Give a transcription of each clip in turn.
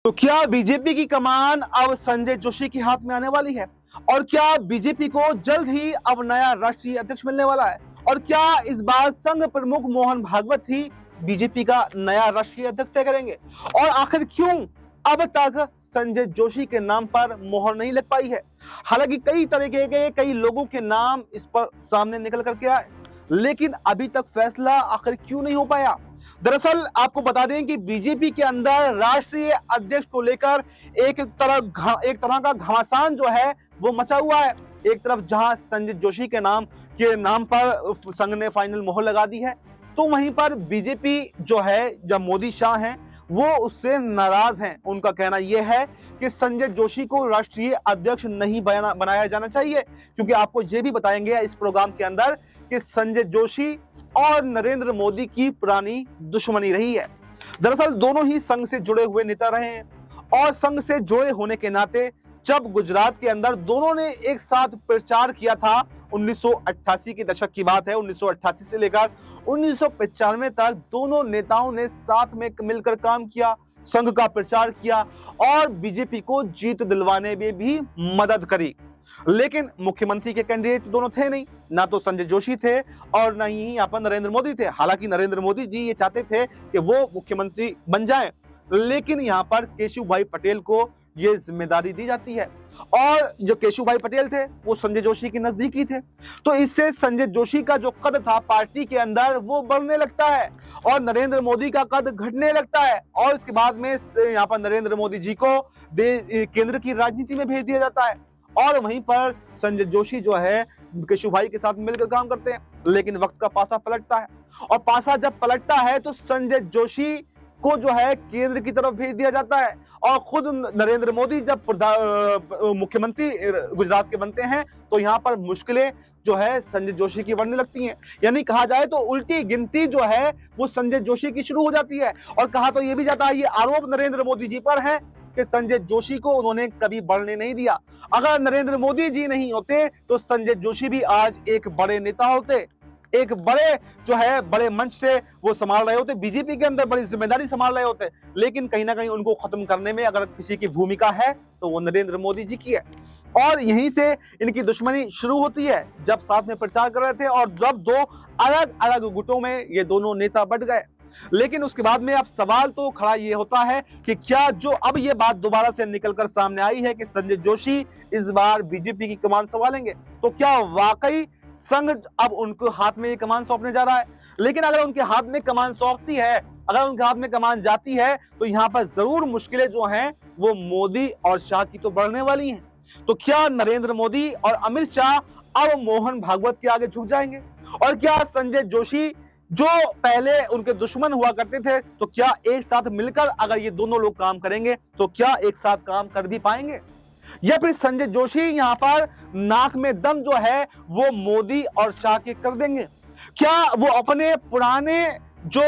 तो क्या बीजेपी की कमान अब संजय जोशी के हाथ में आने वाली है? और क्या बीजेपी को जल्द ही अब नया राष्ट्रीय अध्यक्ष मिलने वाला है? और क्या इस बार संघ प्रमुख मोहन भागवत ही बीजेपी का नया राष्ट्रीय अध्यक्ष तय करेंगे? और आखिर क्यों अब तक संजय जोशी के नाम पर मोहर नहीं लग पाई है? हालांकि कई तरीके के कई लोगों के नाम इस पर सामने निकल करके आए, लेकिन अभी तक फैसला आखिर क्यों नहीं हो पाया? दरअसल आपको बता दें कि बीजेपी के अंदर राष्ट्रीय अध्यक्ष को लेकर एक तरह का घमासान जो है वो मचा हुआ है। एक तरफ जहां संजय जोशी के नाम पर संघ ने फाइनल मोहर लगा दी है, तो वहीं पर बीजेपी जो है, जब मोदी शाह हैं, वो उससे नाराज हैं। उनका कहना यह है कि संजय जोशी को राष्ट्रीय अध्यक्ष नहीं बनाया जाना चाहिए, क्योंकि आपको ये भी बताएंगे इस प्रोग्राम के अंदर कि संजय जोशी और नरेंद्र मोदी की पुरानी दुश्मनी रही है। दरअसल दोनों ही संघ से जुड़े हुए नेता रहे हैं, और संघ से जुड़े होने के नाते जब गुजरात के अंदर दोनों ने एक साथ प्रचार किया था, 1988 के दशक की बात है, 1988 से लेकर 1995 तक दोनों नेताओं ने साथ में मिलकर काम किया, संघ का प्रचार किया और बीजेपी को जीत दिलवाने में भी मदद करी। लेकिन मुख्यमंत्री के कैंडिडेट दोनों थे नहीं, ना तो संजय जोशी थे और ना ही यहाँ पर नरेंद्र मोदी थे। हालांकि नरेंद्र मोदी जी ये चाहते थे कि वो मुख्यमंत्री बन जाएं, लेकिन यहाँ पर केशुभाई पटेल को ये जिम्मेदारी दी जाती है, और जो केशुभाई पटेल थे वो संजय जोशी के नजदीकी थे। तो इससे संजय जोशी का जो कद था पार्टी के अंदर वो बढ़ने लगता है और नरेंद्र मोदी का कद घटने लगता है, और इसके बाद में यहाँ पर नरेंद्र मोदी जी को केंद्र की राजनीति में भेज दिया जाता है, और वहीं पर संजय जोशी जो है केशुभाई के साथ मिलकर काम करते हैं। लेकिन वक्त का पासा पलटता है, और पासा जब पलटता है तो संजय जोशी को जो है केंद्र की तरफ भेज दिया जाता है, और खुद नरेंद्र मोदी जब मुख्यमंत्री गुजरात के बनते हैं तो यहाँ पर मुश्किलें जो है संजय जोशी की बढ़ने लगती हैं। यानी कहा जाए तो उल्टी गिनती जो है वो संजय जोशी की शुरू हो जाती है, और कहा तो ये भी जाता है, ये आरोप नरेंद्र मोदी जी पर है कि संजय जोशी को उन्होंने कभी बढ़ने नहीं दिया। अगर नरेंद्र मोदी जी नहीं होते तो संजय जोशी भी आज एक बड़े नेता होते, एक बड़े जो है बड़े मंच से वो संभाल रहे होते, बीजेपी के अंदर बड़ी जिम्मेदारी संभाल रहे होते। लेकिन कहीं ना कहीं उनको खत्म करने में अगर किसी की भूमिका है तो वो नरेंद्र मोदी जी की है, और यहीं से इनकी दुश्मनी शुरू होती है जब साथ में प्रचार कर रहे थे और जब दो अलग अलग गुटों में ये दोनों नेता बंट गए। लेकिन उसके बाद में अब सवाल तो खड़ा ये होता है कि क्या जो अब ये बात दोबारा से निकलकर सामने आई है कि संजय जोशी इस बार बीजेपी की कमान संभालेंगे, तो क्या वाकई संघ अब उनको हाथ में ये कमान सौंपने जा रहा है? लेकिन अगर उनके हाथ में कमान सौंपती है, अगर उनके हाथ में कमान जाती है, तो यहाँ पर जरूर मुश्किलें जो हैं वो मोदी और शाह की तो बढ़ने वाली हैं। तो क्या नरेंद्र मोदी और अमित शाह अब मोहन भागवत के आगे झुक जाएंगे? और क्या संजय जोशी जो पहले उनके दुश्मन हुआ करते थे, तो क्या एक साथ मिलकर अगर ये दोनों लोग काम करेंगे तो क्या एक साथ काम कर भी पाएंगे? या फिर संजय जोशी यहाँ पर नाक में दम जो है वो मोदी और शाह के कर देंगे? क्या वो अपने पुराने जो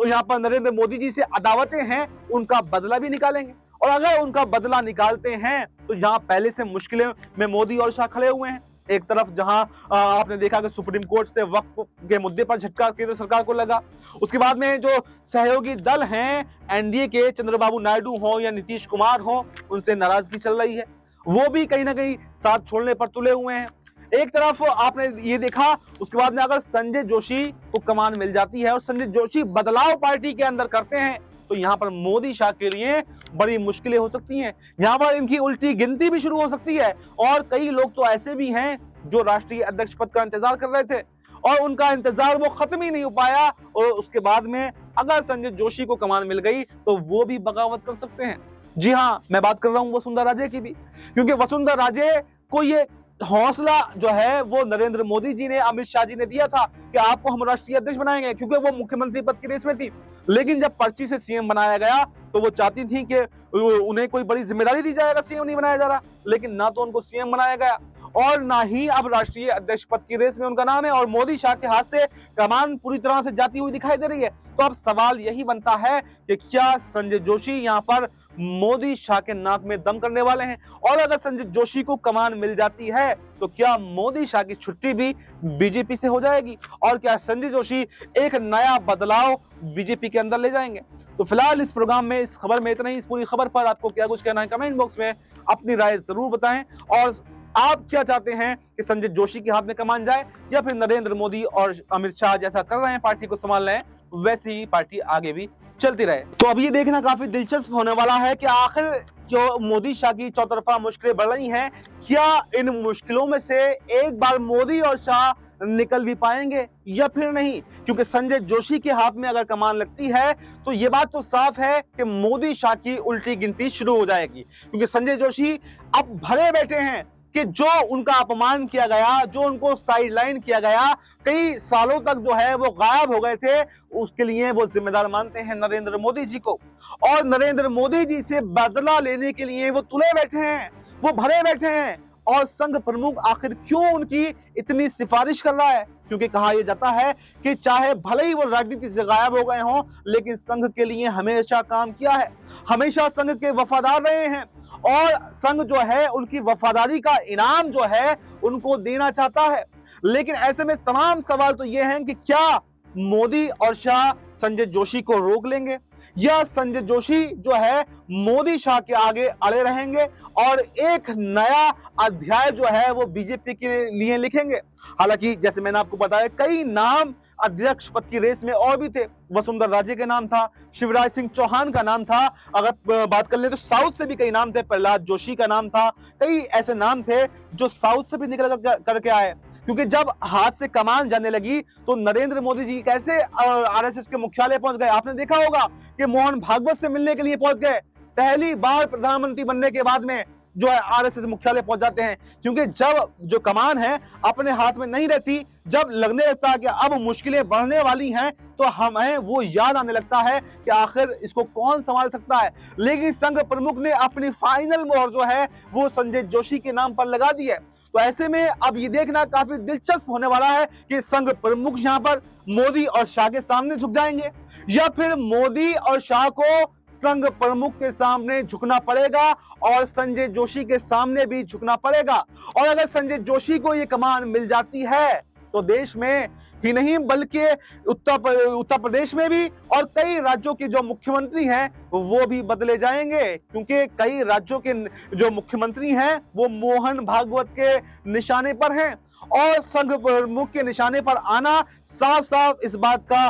यहाँ पर नरेंद्र मोदी जी से अदावतें हैं उनका बदला भी निकालेंगे? और अगर उनका बदला निकालते हैं तो यहाँ पहले से मुश्किलें में मोदी और शाह खड़े हुए हैं। एक तरफ जहां आपने देखा कि सुप्रीम कोर्ट से वक्फ के मुद्दे पर झटका केंद्र सरकार को लगा, उसके बाद में जो सहयोगी दल हैं एनडीए के, चंद्रबाबू नायडू हो या नीतीश कुमार हो, उनसे नाराजगी चल रही है, वो भी कहीं ना कहीं साथ छोड़ने पर तुले हुए हैं। एक तरफ आपने ये देखा, उसके बाद में अगर संजय जोशी को कमान मिल जाती है और संजय जोशी बदलाव पार्टी के अंदर करते हैं, तो यहाँ पर मोदी शाह के लिए बड़ी मुश्किलें हो सकती हैं। यहाँ पर इनकी उल्टी गिनती भी शुरू हो सकती है, और कई लोग तो ऐसे भी हैं जो राष्ट्रीय अध्यक्ष पद का इंतजार कर रहे थे और उनका इंतजार वो खत्म ही नहीं हो पाया, और उसके बाद में अगर संजय जोशी को कमान मिल गई तो वो भी बगावत कर सकते हैं। जी हाँ, मैं बात कर रहा हूं वसुंधरा राजे की भी, क्योंकि वसुंधरा राजे को ये हौसला जो है वो नरेंद्र मोदी जी ने, अमित शाह जी ने दिया था कि आपको हम राष्ट्रीय अध्यक्ष बनाएंगे, क्योंकि वो मुख्यमंत्री पद की रेस में थी। लेकिन जब पर्ची से सीएम बनाया गया तो वो चाहती थी कि उन्हें कोई बड़ी जिम्मेदारी दी जाएगा, सीएम नहीं बनाया जा रहा। लेकिन ना तो उनको सीएम बनाया गया और ना ही अब राष्ट्रीय अध्यक्ष पद की रेस में उनका नाम है, और मोदी शाह के हाथ से कमान पूरी तरह से जाती हुई दिखाई दे रही है। तो अब सवाल यही बनता है कि क्या संजय जोशी यहाँ पर मोदी शाह के नाक में दम करने वाले हैं? और अगर संजय जोशी को कमान मिल जाती है तो क्या मोदी शाह की छुट्टी भी बीजेपी से हो जाएगी? और क्या संजय जोशी एक नया बदलाव बीजेपी के अंदर ले जाएंगे? तो फिलहाल इस प्रोग्राम में, इस खबर में इतना ही। इस पूरी खबर पर आपको क्या कुछ कहना है, कमेंट बॉक्स में अपनी राय जरूर बताएं। और आप क्या चाहते हैं कि संजय जोशी के हाथ में कमान जाए, या फिर नरेंद्र मोदी और अमित शाह जैसा कर रहे हैं पार्टी को संभाल रहे हैं, वैसे ही पार्टी आगे भी चलती रहे। तो अब ये देखना काफी दिलचस्प होने वाला है कि आखिर जो मोदी शाह की चौतरफा मुश्किलें बढ़ रही हैं, क्या इन मुश्किलों में से एक बार मोदी और शाह निकल भी पाएंगे या फिर नहीं। क्योंकि संजय जोशी के हाथ में अगर कमान लगती है तो ये बात तो साफ है कि मोदी शाह की उल्टी गिनती शुरू हो जाएगी। क्योंकि संजय जोशी अब भरे बैठे हैं कि जो उनका अपमान किया गया, जो उनको साइडलाइन किया गया, कई सालों तक जो है वो गायब हो गए थे, उसके लिए वो जिम्मेदार मानते हैं नरेंद्र मोदी जी को। और नरेंद्र मोदी जी से बदला लेने के लिए वो तुले बैठे हैं, वो भरे बैठे हैं। और संघ प्रमुख आखिर क्यों उनकी इतनी सिफारिश कर रहा है? क्योंकि कहा यह जाता है कि चाहे भले ही वो राजनीति से गायब हो गए हों, लेकिन संघ के लिए हमेशा काम किया है, हमेशा संघ के वफादार रहे हैं, और संघ जो है उनकी वफादारी का इनाम जो है उनको देना चाहता है। लेकिन ऐसे में तमाम सवाल तो ये हैं कि क्या मोदी और शाह संजय जोशी को रोक लेंगे, या संजय जोशी जो है मोदी शाह के आगे अड़े रहेंगे और एक नया अध्याय जो है वो बीजेपी के लिए लिखेंगे। हालांकि जैसे मैंने आपको बताया, कई नाम अध्यक्ष पद की रेस में और भी थे। वसुंधरा राजे का नाम था, शिवराज सिंह चौहान का नाम था, अगर बात कर ले तो साउथ से भी कई नाम थे, प्रहलाद जोशी का नाम था। कई ऐसे नाम थे जो साउथ से भी निकल करके आए। क्योंकि जब हाथ से कमान जाने लगी तो नरेंद्र मोदी जी कैसे आरएसएस के मुख्यालय पहुंच गए। आपने देखा होगा कि मोहन भागवत से मिलने के लिए पहुंच गए। पहली बार प्रधानमंत्री बनने के बाद में जो है आरएसएस मुख्यालय पहुंच जाते हैं। क्योंकि जब जो कमान है अपने हाथ में नहीं रहती, जब लगने लगता है कि अब मुश्किलें बढ़ने वाली हैं, तो हमें वो याद आने लगता है कि आखिर इसको कौन संभाल सकता है। लेकिन संघ प्रमुख ने अपनी फाइनल मोहर जो है वो संजय जोशी के नाम पर लगा दी है। तो ऐसे में अब ये देखना काफी दिलचस्प होने वाला है कि संघ प्रमुख यहां पर मोदी और शाह के सामने झुक जाएंगे, या फिर मोदी और शाह को संघ प्रमुख के सामने झुकना पड़ेगा और संजय जोशी के सामने भी झुकना पड़ेगा। और अगर संजय जोशी को ये कमान मिल जाती है तो देश में ही नहीं बल्कि उत्तर प्रदेश में भी और कई राज्यों के जो मुख्यमंत्री हैं वो भी बदले जाएंगे। क्योंकि कई राज्यों के जो मुख्यमंत्री हैं वो मोहन भागवत के निशाने पर हैं, और संघ प्रमुख के निशाने पर आना साफ साफ इस बात का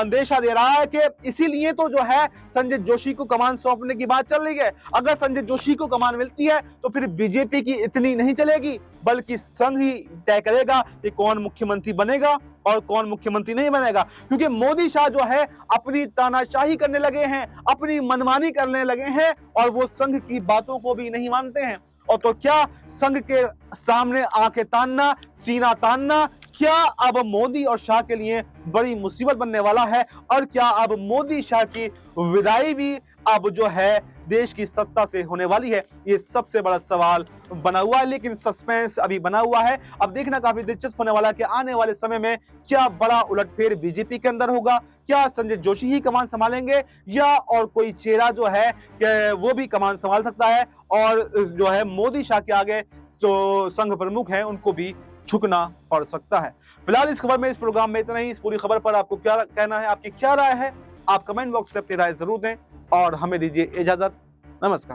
अंदेशा दे रहा है कि इसीलिए तो जो है संजय जोशी को कमान सौंपने की बात चल रही है। अगर संजय जोशी को कमान मिलती है तो फिर बीजेपी की इतनी नहीं चलेगी, बल्कि संघ ही तय करेगा कि कौन मुख्यमंत्री बनेगा और कौन मुख्यमंत्री नहीं बनेगा। क्योंकि मोदी शाह जो है अपनी तानाशाही करने लगे हैं, अपनी मनमानी करने लगे हैं, और वो संघ की बातों को भी नहीं मानते हैं। और तो क्या संघ के सामने आंखें तानना, सीना तानना, क्या अब मोदी और शाह के लिए बड़ी मुसीबत बनने वाला है? और क्या अब मोदी शाह की विदाई भी अब जो है देश की सत्ता से होने वाली है? ये सबसे बड़ा सवाल बना हुआ है, लेकिन सस्पेंस अभी बना हुआ है। अब देखना काफी दिलचस्प होने वाला है कि आने वाले समय में क्या बड़ा उलटफेर बीजेपी के अंदर होगा। क्या संजय जोशी ही कमान संभालेंगे, या और कोई चेहरा जो है कि वो भी कमान संभाल सकता है, और जो है मोदी शाह के आगे जो संघ प्रमुख हैं उनको भी झुकना पड़ सकता है। फिलहाल इस खबर में, इस प्रोग्राम में इतना ही। इस पूरी खबर पर आपको क्या कहना है, आपकी क्या राय है, आप कमेंट बॉक्स में अपनी राय जरूर दें और हमें दीजिए इजाजत। नमस्कार।